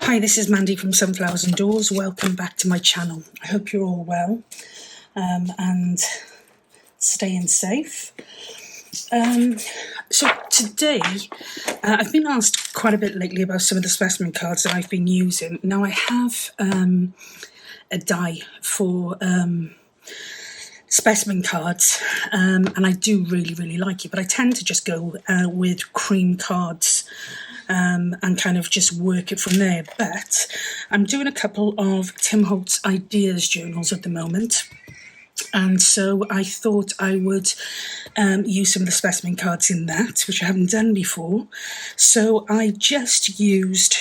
Hi, this is Mandy from Sunflowers and Doors. Welcome back to my channel. I hope you're all well and staying safe. So today, I've been asked quite a bit lately about some of the specimen cards that I've been using. Now I have a die for specimen cards and I do really like it, but I tend to just go with cream cards and kind of just work it from there. But I'm doing a couple of Tim Holtz Ideas journals at the moment, and so I thought I would use some of the specimen cards in that, which I haven't done before. So I just used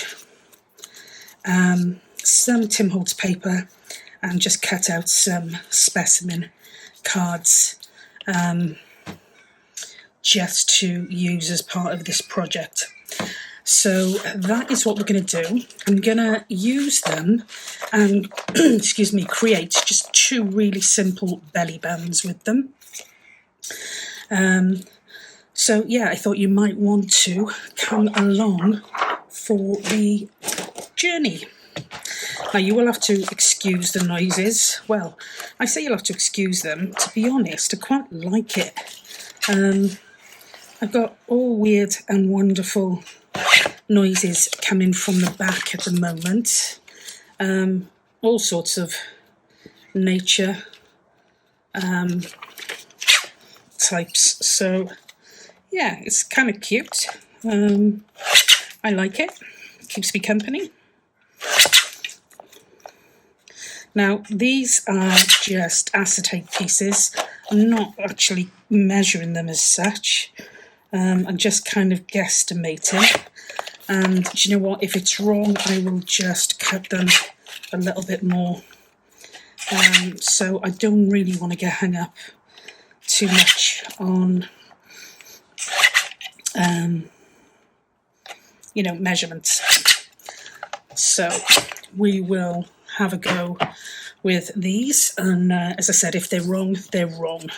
some Tim Holtz paper and just cut out some specimen cards just to use as part of this project. So that is what we're going to do. I'm going to use them and, excuse me, create just two really simple belly bands with them. So yeah, I thought you might want to come along for the journey. Now you will have to excuse the noises. Well, I say you'll have to excuse them. To be honest, I quite like it. I've got all weird and wonderful noises coming from the back at the moment. All sorts of nature types. So yeah, it's kind of cute. I like it. Keeps me company. Now these are just acetate pieces. I'm not actually measuring them as such. I'm just kind of guesstimating. And do you know what? If it's wrong, I will just cut them a little bit more. So I don't really want to get hung up too much on, measurements. So we will have a go with these. And as I said, if they're wrong, they're wrong.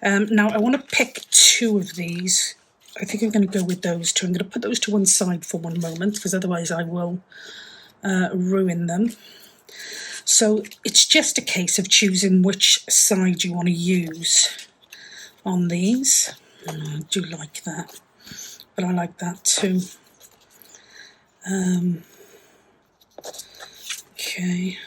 Now I want to pick two of these. I think I'm going to go with those two. I'm going to put those to one side for one moment, because otherwise I will ruin them. So it's just a case of choosing which side you want to use on these. I do like that, but I like that too. Okay.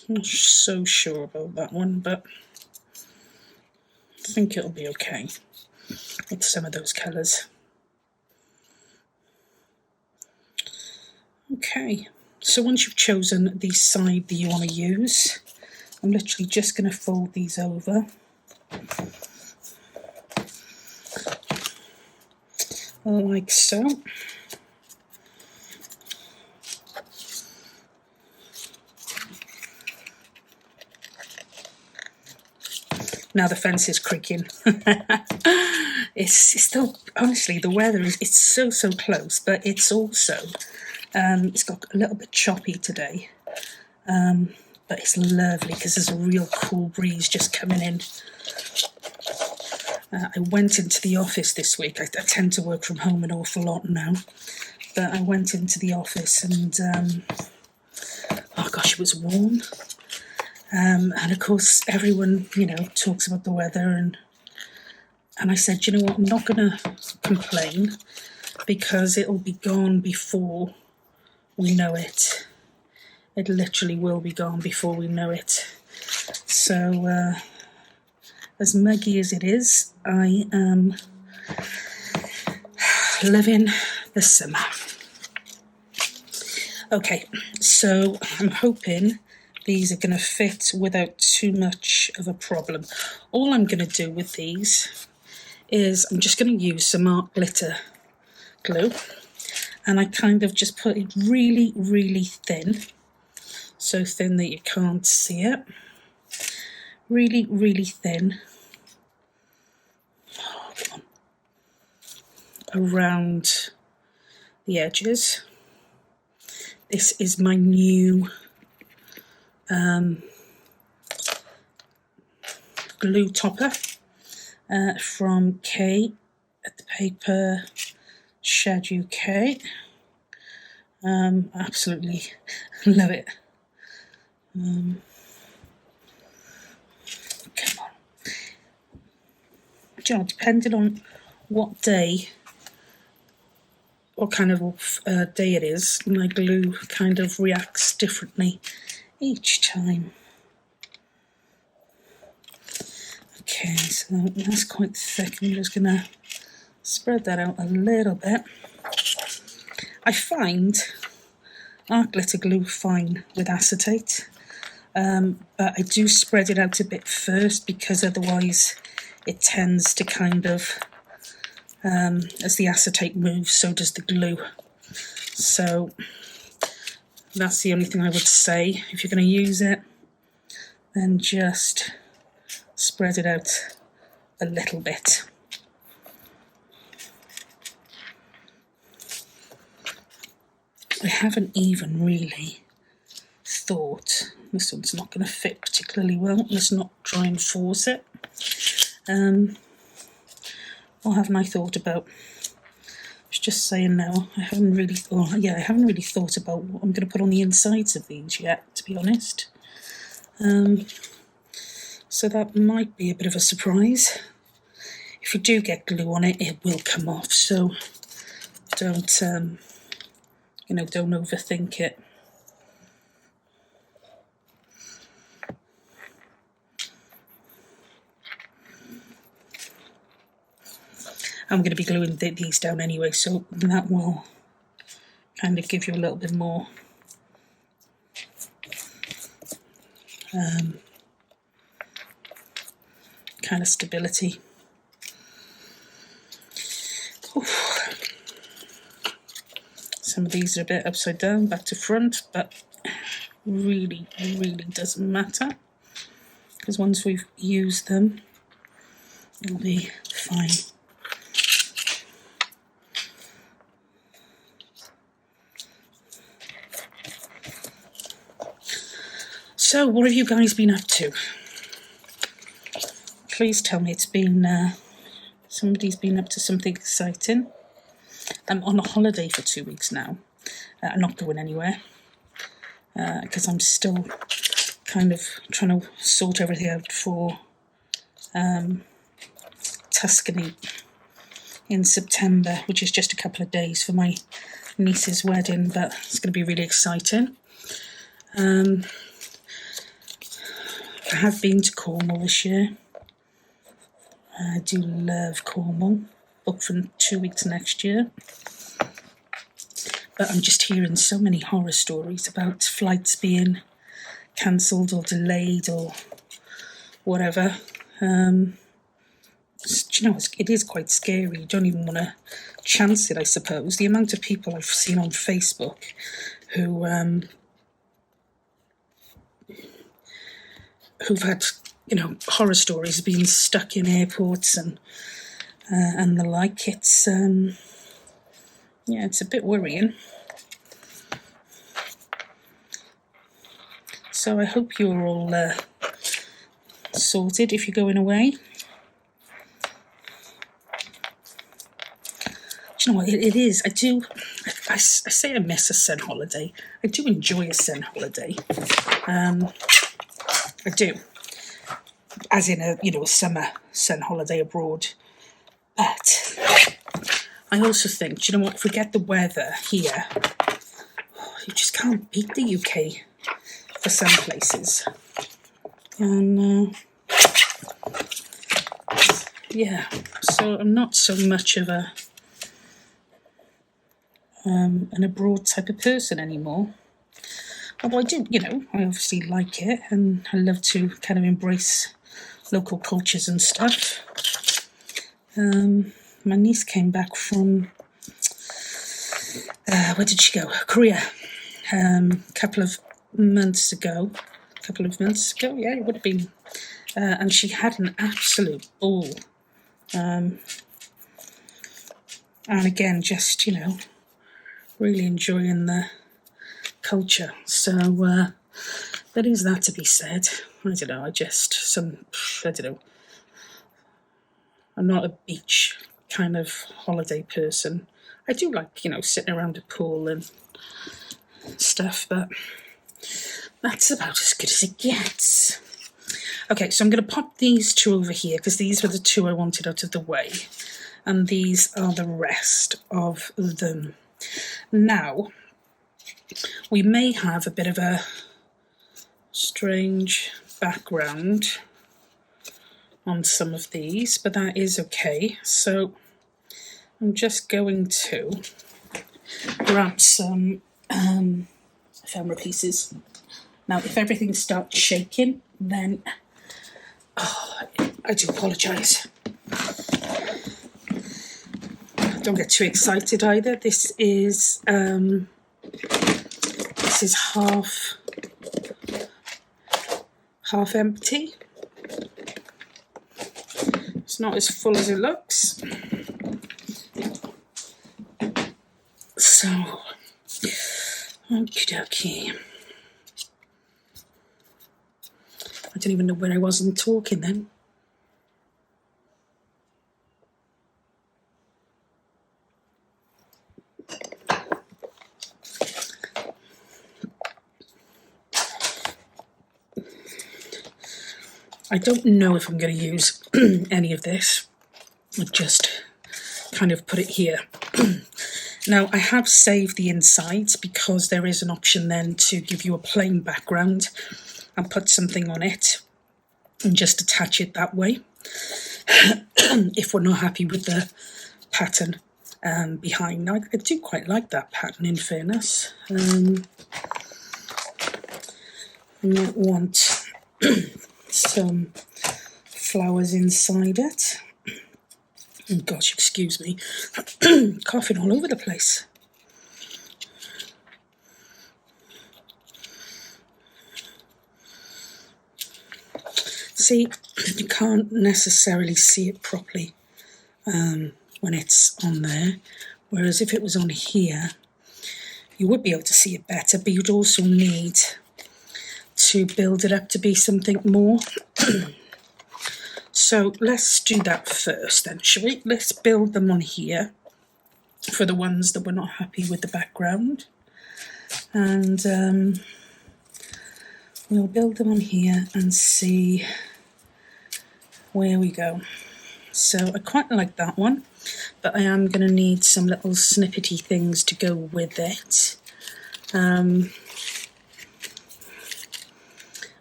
I'm not so sure about that one, but I think it'll be okay with some of those colours. Okay, so once you've chosen the side that you want to use, I'm literally just going to fold these over. Like so. Now the fence is creaking. It's still, honestly, the weather it's so close, but it's also, it's got a little bit choppy today. But it's lovely because there's a real cool breeze just coming in. I went into the office this week. I tend to work from home an awful lot now. But I went into the office and, oh gosh, it was warm. And of course, everyone, talks about the weather, and I said, you know what, I'm not going to complain because it'll be gone before we know it. It literally will be gone before we know it. So, as muggy as it is, I am living the summer. Okay, so I'm hoping these are going to fit without too much of a problem. All I'm going to do with these is I'm just going to use some art glitter glue, and I kind of just put it really thin, so thin that you can't see it. Really thin. Oh, come on. Around the edges. This is my new glue topper from Kay at the Paper Shed UK. Absolutely love it. Come on. Do you know, depending on what day, what kind of day it is, my glue kind of reacts differently each time. Okay, so that's quite thick. I'm just going to spread that out a little bit. I find art glitter glue fine with acetate, but I do spread it out a bit first, because otherwise it tends to kind of, as the acetate moves, so does the glue. So that's the only thing I would say. If you're going to use it, then just spread it out a little bit. I haven't even really thought, this one's not going to fit particularly well, let's not try and force it. What haven't I thought about? I was just saying now, I haven't really thought about what I'm going to put on the insides of these yet, to be honest. So that might be a bit of a surprise. If you do get glue on it, it will come off, so don't overthink it. I'm going to be gluing these down anyway, so that will kind of give you a little bit more kind of stability. Oof. Some of these are a bit upside down, back to front, but really doesn't matter, because once we've used them, it'll be fine. So, what have you guys been up to? Please tell me it's been, somebody's been up to something exciting. I'm on a holiday for 2 weeks now. I'm not going anywhere, because I'm still kind of trying to sort everything out for Tuscany in September, which is just a couple of days for my niece's wedding, but it's going to be really exciting. I have been to Cornwall this year. I do love Cornwall. Booked for 2 weeks next year. But I'm just hearing so many horror stories about flights being cancelled or delayed or whatever. You know, it is quite scary. You don't even want to chance it, I suppose. The amount of people I've seen on Facebook who've had, you know, horror stories of being stuck in airports and the like. It's it's a bit worrying. So I hope you're all sorted if you're going away. Do you know what it is? I say I miss a sun holiday. I do enjoy a sun holiday. I do, as in a summer sun holiday abroad. But I also think, do you know what? Forget the weather here. You just can't beat the UK for some places. And so I'm not so much of an abroad type of person anymore. Although I do, I obviously like it, and I love to kind of embrace local cultures and stuff. My niece came back from, where did she go? Korea. A couple of months ago, yeah, it would have been. And she had an absolute ball. And again, just, really enjoying the culture. So there is that to be said. I don't know, I'm not a beach kind of holiday person. I do like, you know, sitting around a pool and stuff, but that's about as good as it gets. Okay, so I'm going to pop these two over here because these were the two I wanted out of the way. And these are the rest of them. Now, we may have a bit of a strange background on some of these, but that is okay. So I'm just going to grab some ephemera pieces. Now, if everything starts shaking, then I do apologise. Don't get too excited either. This is half empty. It's not as full as it looks. So, okie dokie. I don't even know where I wasn't talking then. I don't know if I'm going to use any of this. I've just kind of put it here. Now, I have saved the insides because there is an option then to give you a plain background and put something on it and just attach it that way if we're not happy with the pattern behind. Now, I do quite like that pattern, in fairness. I might want some flowers inside it. Oh gosh, excuse me. Coughing all over the place. See, you can't necessarily see it properly when it's on there, whereas if it was on here, you would be able to see it better, but you'd also need to build it up to be something more. So let's do that first then, shall we? Let's build them on here for the ones that we're not happy with the background. And we'll build them on here and see where we go. So I quite like that one, but I am going to need some little snippety things to go with it.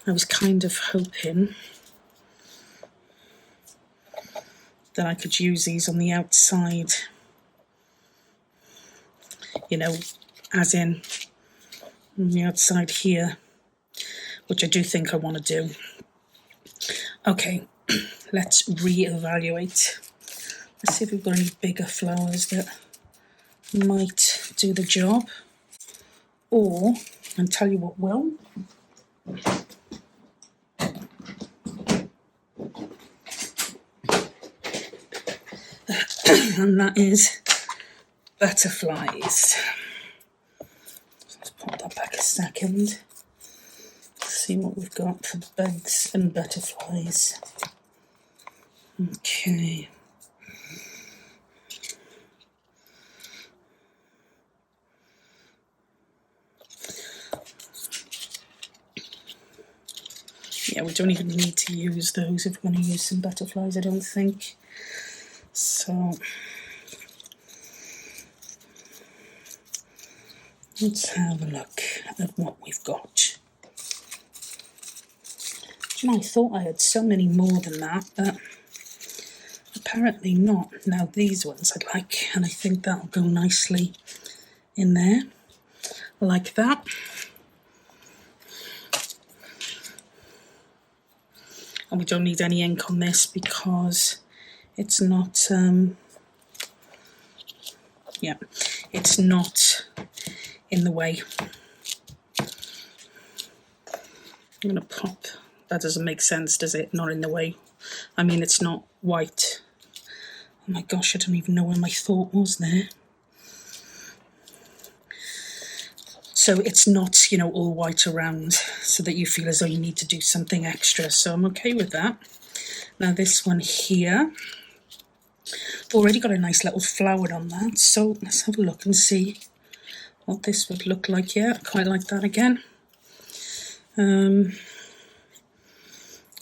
I was kind of hoping that I could use these on the outside, you know, as in on the outside here, which I do think I want to do. Okay, let's re-evaluate. Let's see if we've got any bigger flowers that might do the job. Or, I'll tell you what will. And that is butterflies. So let's pop that back a second. See what we've got for bugs and butterflies. Okay. Yeah, we don't even need to use those if we're going to use some butterflies, I don't think. So let's have a look at what we've got. Do you know, I thought I had so many more than that, but apparently not. Now these ones I'd like, and I think that'll go nicely in there, like that. And we don't need any ink on this because it's not, yeah, it's not in the way. I'm going to pop, that doesn't make sense, does it? Not in the way. I mean, it's not white. Oh my gosh, I don't even know where my thought was there. So it's not, you know, all white around so that you feel as though you need to do something extra. So I'm okay with that. Now this one here, I've already got a nice little flower on that, so let's have a look and see what this would look like. Yeah, I quite like that again. I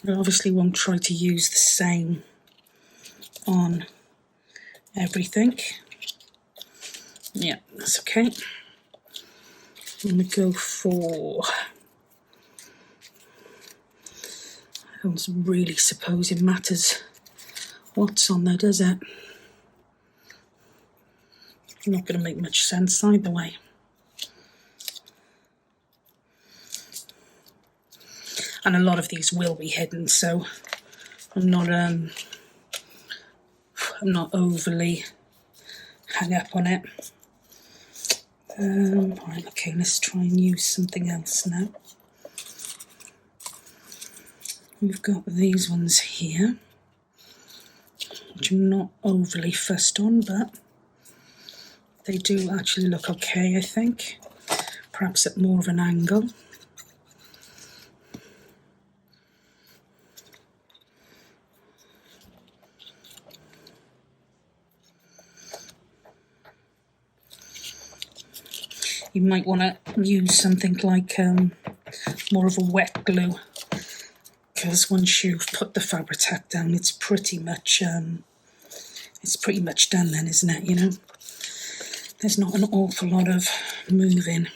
obviously won't try to use the same on everything. Yeah, that's okay. I'm going to go for... I don't really suppose it matters what's on there, does it? Not going to make much sense either way. And a lot of these will be hidden, so I'm not overly hung up on it. Right, okay, let's try and use something else now. We've got these ones here, which I'm not overly fussed on, but they do actually look okay, I think. Perhaps at more of an angle. You might want to use something like more of a wet glue, because once you've put the Fabri-Tac down, it's pretty much done then, isn't it? You know, there's not an awful lot of moving.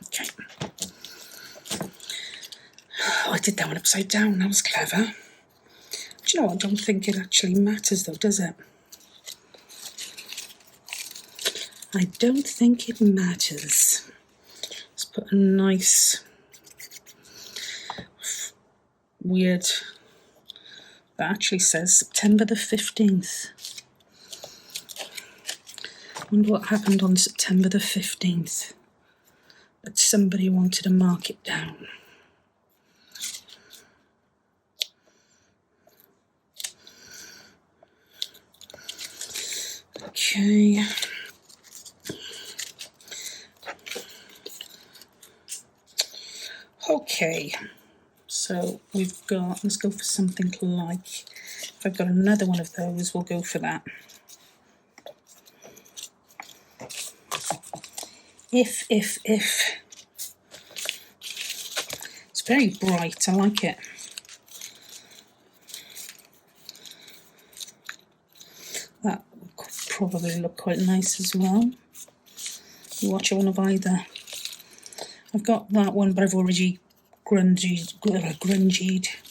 Okay. Oh, I did that one upside down. That was clever. Do you know what? I don't think it actually matters though, does it? I don't think it matters. Let's put a nice weird, that actually says September the 15th. I wonder what happened on September the 15th, that somebody wanted to mark it down. Okay. Okay, so we've got, let's go for something like, if I've got another one of those, we'll go for that. If. It's very bright, I like it. That would probably look quite nice as well. You watch one of either. I've got that one, but I've already grungied,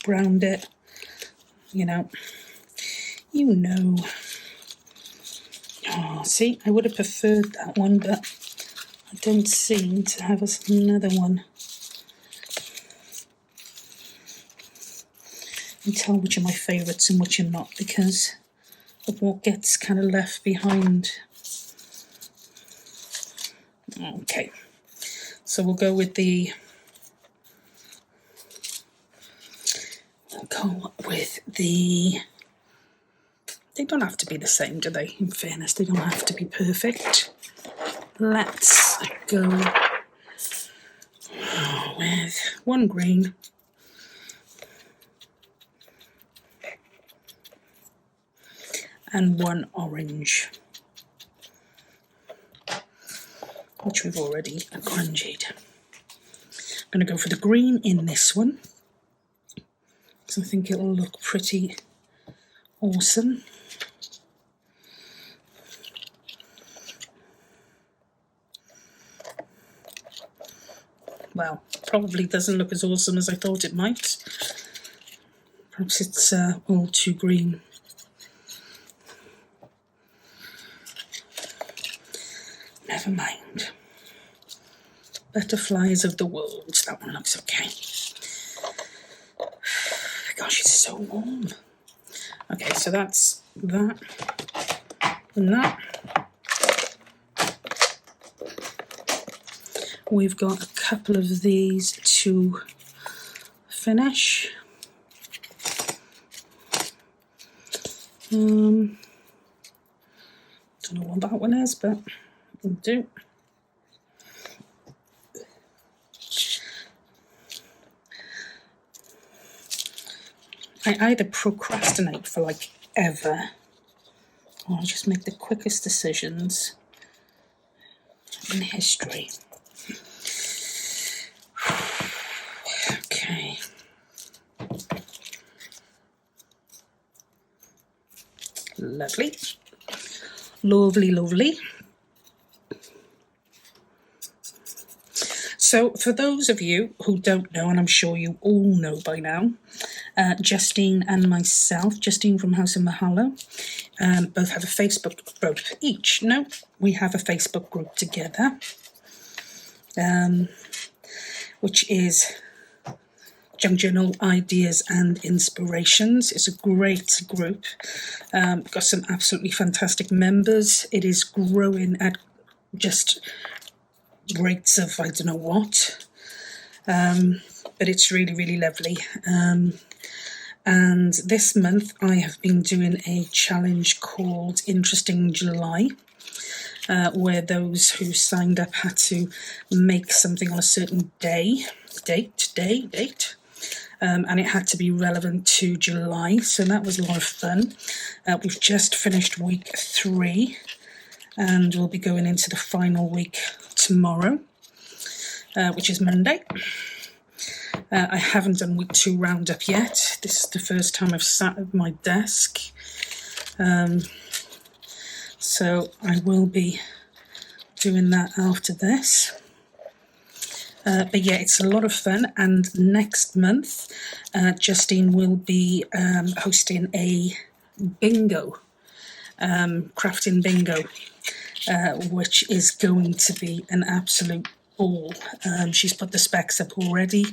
browned it. You know. Oh, see, I would have preferred that one, but I don't seem to have another one. I can tell which are my favourites and which are not, because of what gets kind of left behind. Okay, so we'll go with the... They don't have to be the same, do they? In fairness, they don't have to be perfect. Let's go with one green and one orange, which we've already grungied. I'm going to go for the green in this one, so I think it'll look pretty awesome. Well, probably doesn't look as awesome as I thought it might. Perhaps it's all too green. Never mind. Butterflies of the world. That one looks okay. Gosh, it's so warm. Okay, so that's that and that. We've got a couple of these to finish. Don't know what that one is, but will do. I either procrastinate for like ever, or I just make the quickest decisions in history. Okay. Lovely. Lovely, lovely. So for those of you who don't know, and I'm sure you all know by now, Justine and myself, Justine from House in Mahalo, both have a Facebook group each. No, we have a Facebook group together, which is Junk Journal Ideas and Inspirations. It's a great group. Got some absolutely fantastic members. It is growing at just rates of I don't know what, but it's really, really lovely. And this month I have been doing a challenge called Interesting July, where those who signed up had to make something on a certain date, and it had to be relevant to July, so that was a lot of fun. We've just finished week 3, and we'll be going into the final week tomorrow, which is Monday. I haven't done week 2 roundup yet. This is the first time I've sat at my desk, so I will be doing that after this. But yeah, it's a lot of fun, and next month Justine will be hosting a bingo, crafting bingo, which is going to be an absolute ball. She's put the specs up already.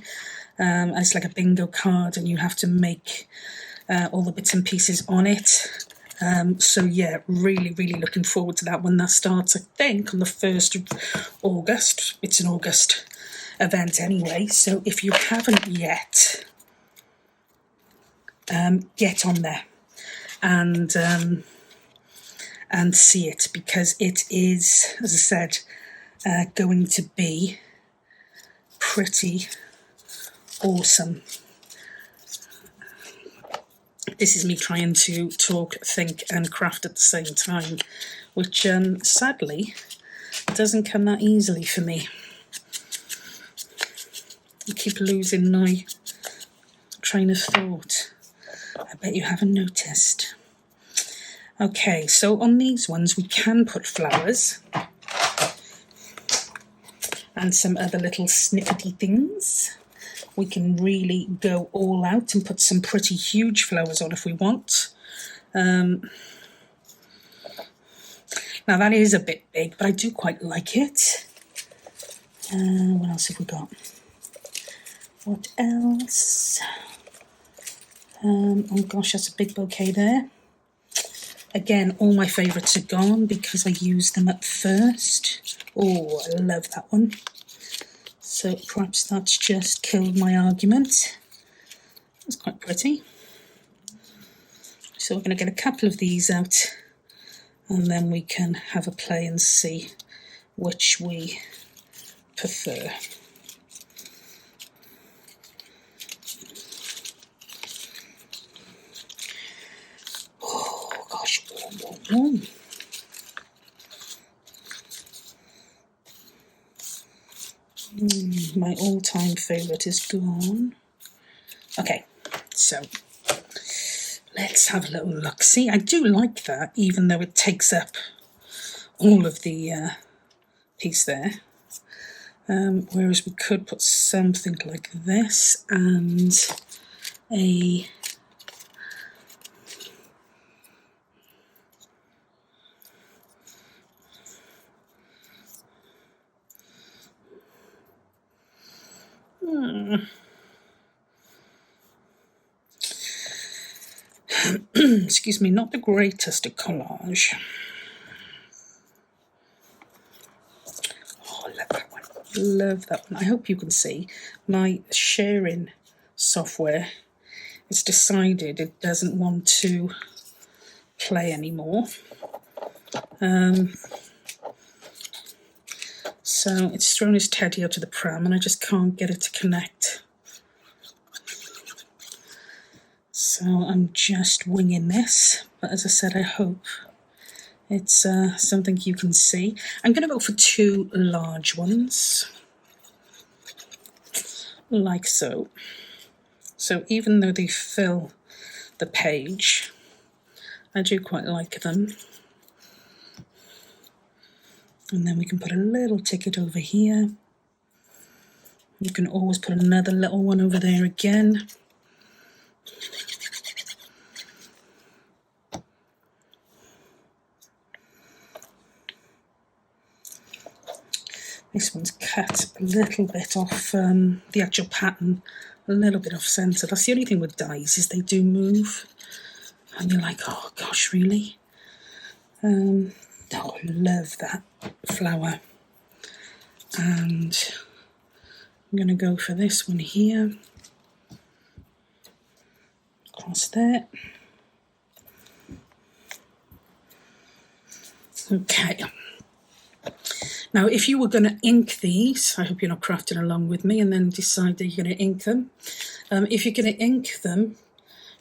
It's like a bingo card, and you have to make all the bits and pieces on it. So yeah, really, really looking forward to that when that starts, I think, on the 1st of August. It's an August event anyway, so if you haven't yet, get on there and see it, because it is, as I said, going to be pretty awesome. This is me trying to talk, think and craft at the same time, which sadly doesn't come that easily for me. I keep losing my train of thought. I bet you haven't noticed. Okay, so on these ones we can put flowers and some other little snippety things. We can really go all out and put some pretty huge flowers on if we want. Now that is a bit big, but I do quite like it. What else have we got? What else? Oh gosh, that's a big bouquet there. Again, all my favourites are gone because I used them up first. Oh, I love that one. So perhaps that's just killed my argument. That's quite pretty. So we're going to get a couple of these out, and then we can have a play and see which we prefer. Oh gosh, warm. My all-time favourite is gone. Okay, so let's have a little look. See, I do like that, even though it takes up all of the piece there. Whereas we could put something like this and a excuse me, not the greatest at collage. Oh, I love that one. Love that one. I hope you can see my sharing software has decided it doesn't want to play anymore. So it's thrown his teddy out of the pram and I just can't get it to connect. So I'm just winging this, but as I said, I hope it's something you can see. I'm going to go for 2 large ones, like so. So even though they fill the page, I do quite like them. And then we can put a little ticket over here. You can always put another little one over there again. This one's cut a little bit off the actual pattern, a little bit off centre. That's the only thing with dies, is they do move. And you're like, oh gosh, really? Oh, I love that flower. And I'm going to go for this one here. Across there. Okay. Now, if you were going to ink these, I hope you're not crafting along with me and then decide that you're going to ink them. If you're going to ink them,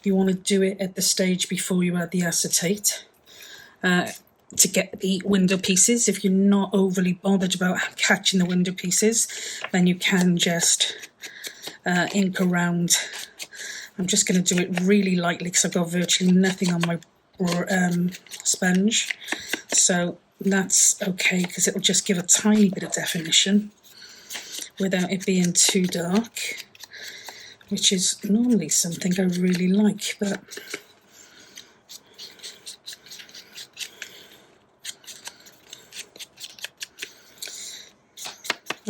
you want to do it at the stage before you add the acetate to get the window pieces. If you're not overly bothered about catching the window pieces, then you can just ink around. I'm just going to do it really lightly because I've got virtually nothing on my sponge. So that's okay because it'll just give a tiny bit of definition without it being too dark, which is normally something I really like, but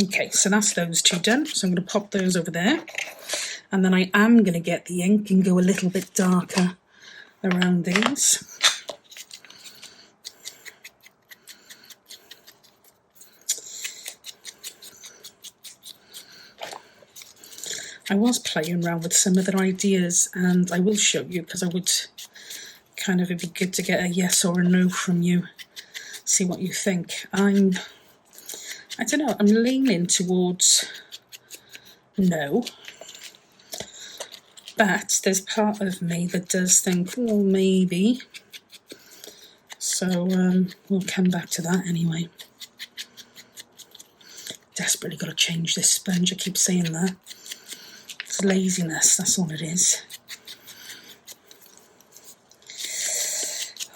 okay, so that's those 2 done. So I'm going to pop those over there, and then I am going to get the ink and go a little bit darker around these. I was playing around with some other ideas, and I will show you because I would kind of, it'd be good to get a yes or a no from you, see what you think. I don't know, I'm leaning towards no, but there's part of me that does think, well, maybe. So we'll come back to that anyway. Desperately got to change this sponge, I keep saying that. It's laziness, that's all it is.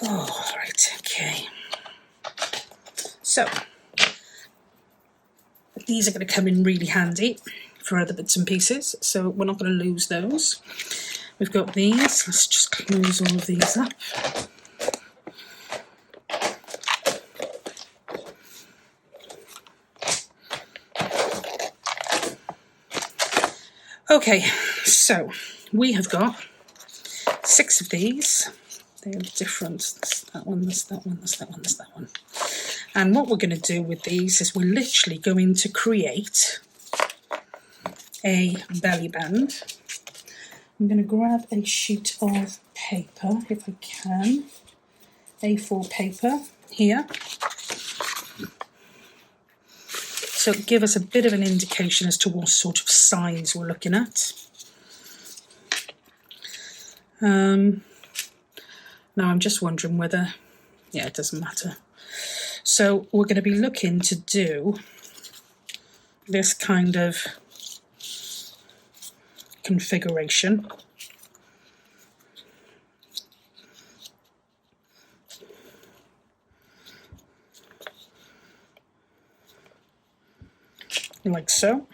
Oh, right, okay. So, these are going to come in really handy for other bits and pieces, so we're not going to lose those. We've got these, let's just close all of these up. Okay, so we have got 6 of these. They're different. That's that one, that's that one, that's that one, that's that one. And what we're going to do with these is we're literally going to create a belly band. I'm going to grab a sheet of paper, if I can, A4 paper here. So give us a bit of an indication as to what sort of size we're looking at. Now I'm just wondering whether, yeah, it doesn't matter. So we're going to be looking to do this kind of configuration. Like so.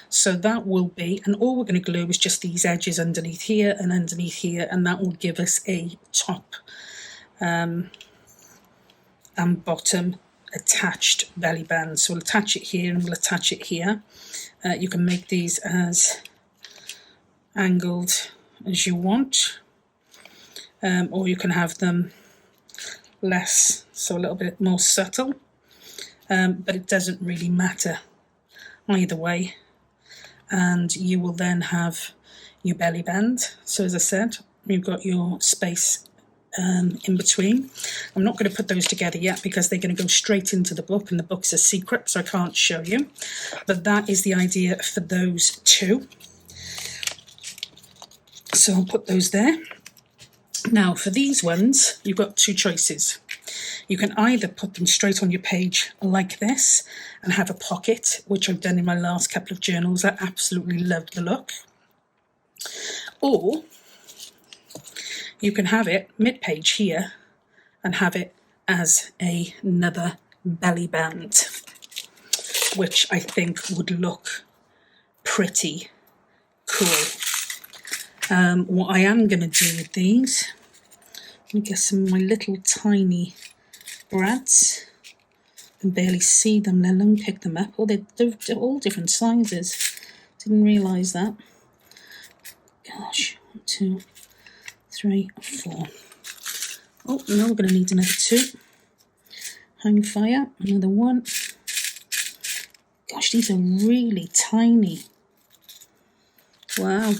So that will be, and all we're going to glue is just these edges underneath here and underneath here, and that will give us a top and bottom attached belly band. So we'll attach it here and we'll attach it here. You can make these as angled as you want, or you can have them less, so a little bit more subtle, but it doesn't really matter either way. And you will then have your belly band. So as I said, you've got your space in between. I'm not going to put those together yet because they're going to go straight into the book, and the book's a secret, so I can't show you. But that is the idea for those two. So I'll put those there. Now for these ones, you've got two choices. You can either put them straight on your page like this and have a pocket, which I've done in my last couple of journals. I absolutely loved the look. Or you can have it mid-page here and have it as another belly band, which I think would look pretty cool. What I am going to do with these, let me get some of my little tiny brads. I can barely see them, let alone pick them up. Oh, they're all different sizes. Didn't realise that. Gosh, 1, 2, 3, 4. Oh, now we're going to need another 2. Hang fire, another 1. Gosh, these are really tiny. Wow.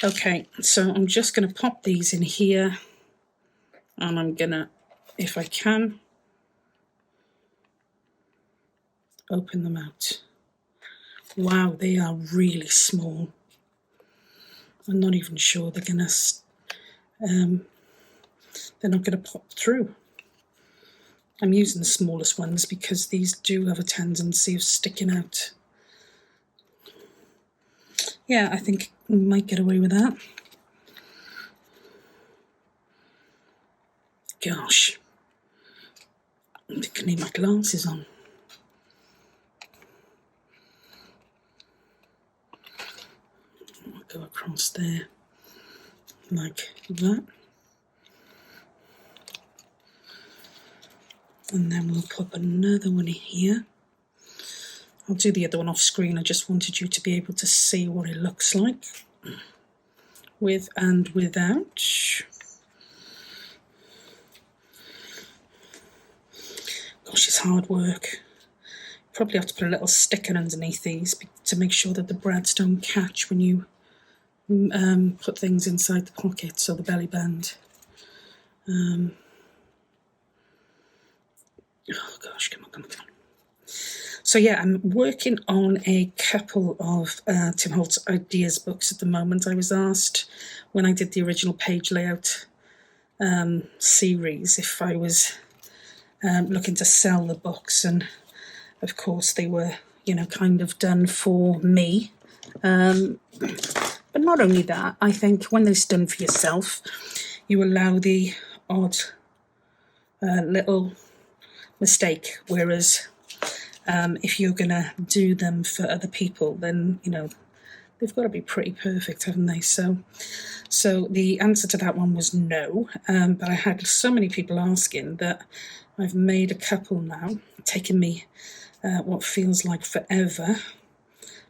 Okay, so I'm just going to pop these in here, and I'm going to, if I can, open them out. Wow, they are really small. I'm not even sure they're going to, they're not going to pop through. I'm using the smallest ones because these do have a tendency of sticking out. Yeah, I think we might get away with that. Gosh, I think I need my glasses on. I'll go across there like that. And then we'll pop another one here. I'll do the other one off screen. I just wanted you to be able to see what it looks like with and without. Gosh, it's hard work. Probably have to put a little sticker underneath these to make sure that the brads don't catch when you put things inside the pockets or the belly band. Oh gosh, come on. So yeah, I'm working on a couple of Tim Holtz Ideas books at the moment. I was asked when I did the original page layout series if I was looking to sell the books, and of course they were, kind of done for me. But not only that, I think when they're done for yourself, you allow the odd little mistake, whereas if you're going to do them for other people, then, they've got to be pretty perfect, haven't they? So the answer to that one was no, but I had so many people asking that I've made a couple now, taken me what feels like forever.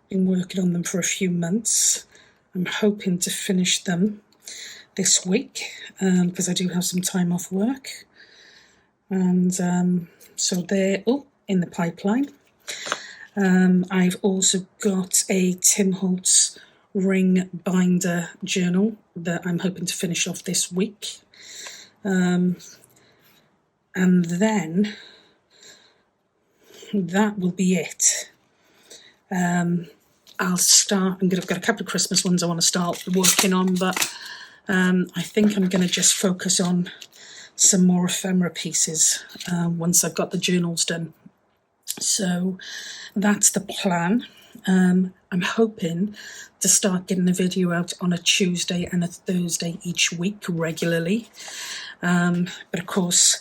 Been working on them for a few months. I'm hoping to finish them this week because I do have some time off work. And so they're in the pipeline. I've also got a Tim Holtz ring binder journal that I'm hoping to finish off this week. And then that will be it. I've got a couple of Christmas ones I want to start working on, but I think I'm going to just focus on some more ephemera pieces once I've got the journals done. So that's the plan. I'm hoping to start getting a video out on a Tuesday and a Thursday each week regularly. But of course,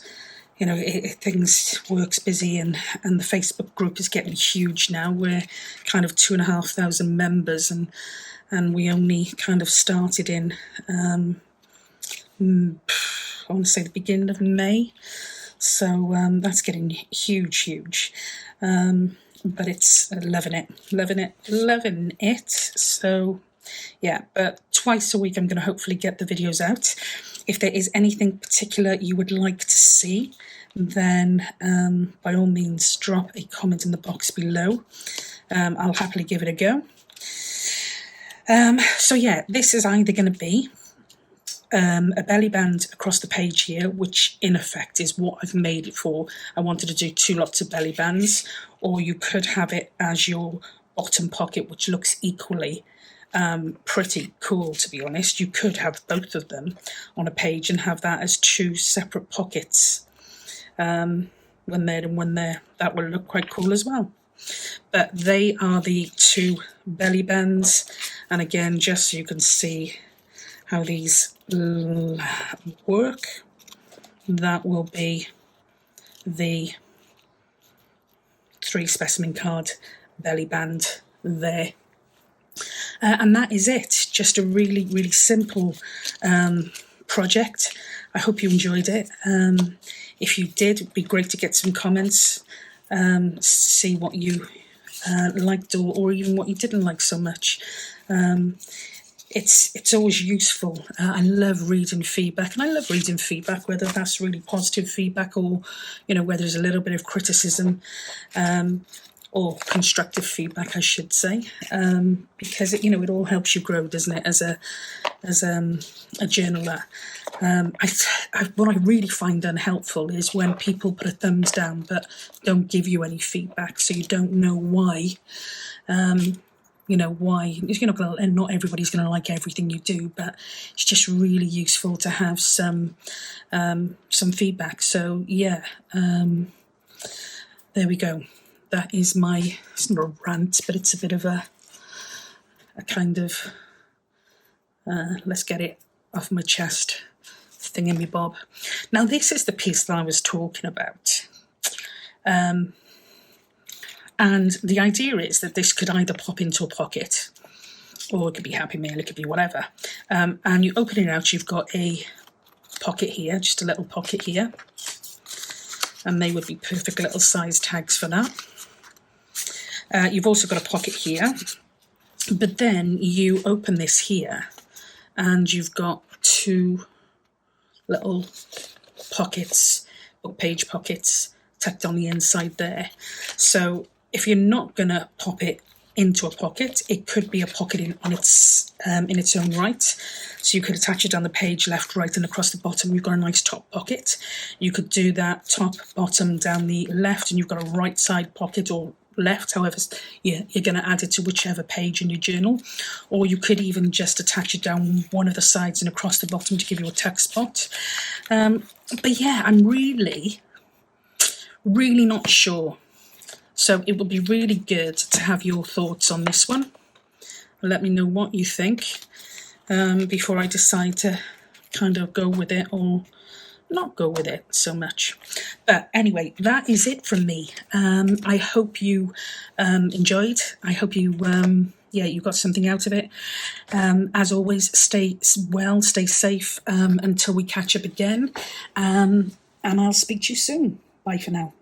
things work's busy, and the Facebook group is getting huge now. We're kind of 2,500 members, and we only kind of started in I want to say the beginning of May. So that's getting huge. But it's loving it. So yeah, but twice a week I'm going to hopefully get the videos out. If there is anything particular you would like to see, then by all means drop a comment in the box below. I'll happily give it a go. So yeah, this is either going to be a belly band across the page here, which in effect is what I've made it for. I wanted to do 2 lots of belly bands, or you could have it as your bottom pocket, which looks equally pretty cool, to be honest. You could have both of them on a page and have that as 2 separate pockets. When they're and when they're, that will look quite cool as well. But they are the 2 belly bands, and again, just so you can see how these work, that will be the 3 specimen card belly band there. And that is it. Just a really, really simple project. I hope you enjoyed it. If you did, it'd be great to get some comments, see what you liked or even what you didn't like so much. It's always useful. I love reading feedback, and I love reading feedback, whether that's really positive feedback or, you know, whether there's a little bit of criticism, or constructive feedback, I should say, because it, you know, it all helps you grow, doesn't it, as a journaler. What I really find unhelpful is when people put a thumbs down but don't give you any feedback, so you don't know why. You know why. You're not gonna, and not everybody's going to like everything you do, but it's just really useful to have some feedback. So yeah, there we go. That is my, it's not a rant, but it's a bit of a kind of, let's get it off my chest thingamabob. Now this is the piece that I was talking about. And the idea is that this could either pop into a pocket, or it could be Happy Mail, it could be whatever. And you open it out, you've got a pocket here, just a little pocket here. And they would be perfect little size tags for that. You've also got a pocket here, but then you open this here and you've got 2 little pockets, book page pockets, tucked on the inside there. So if you're not going to pop it into a pocket, it could be a pocket in its own right. So you could attach it down the page, left, right, and across the bottom. You've got a nice top pocket. You could do that top, bottom, down the left, and you've got a right side pocket, or left, however, yeah, you're going to add it to whichever page in your journal. Or you could even just attach it down one of the sides and across the bottom to give you a tuck spot. But yeah, I'm really not sure. So it would be really good to have your thoughts on this one. Let me know what you think before I decide to kind of go with it or not go with it so much. But anyway, that is it from me. I hope you enjoyed. I hope you you got something out of it. As always, stay well, stay safe until we catch up again. And I'll speak to you soon. Bye for now.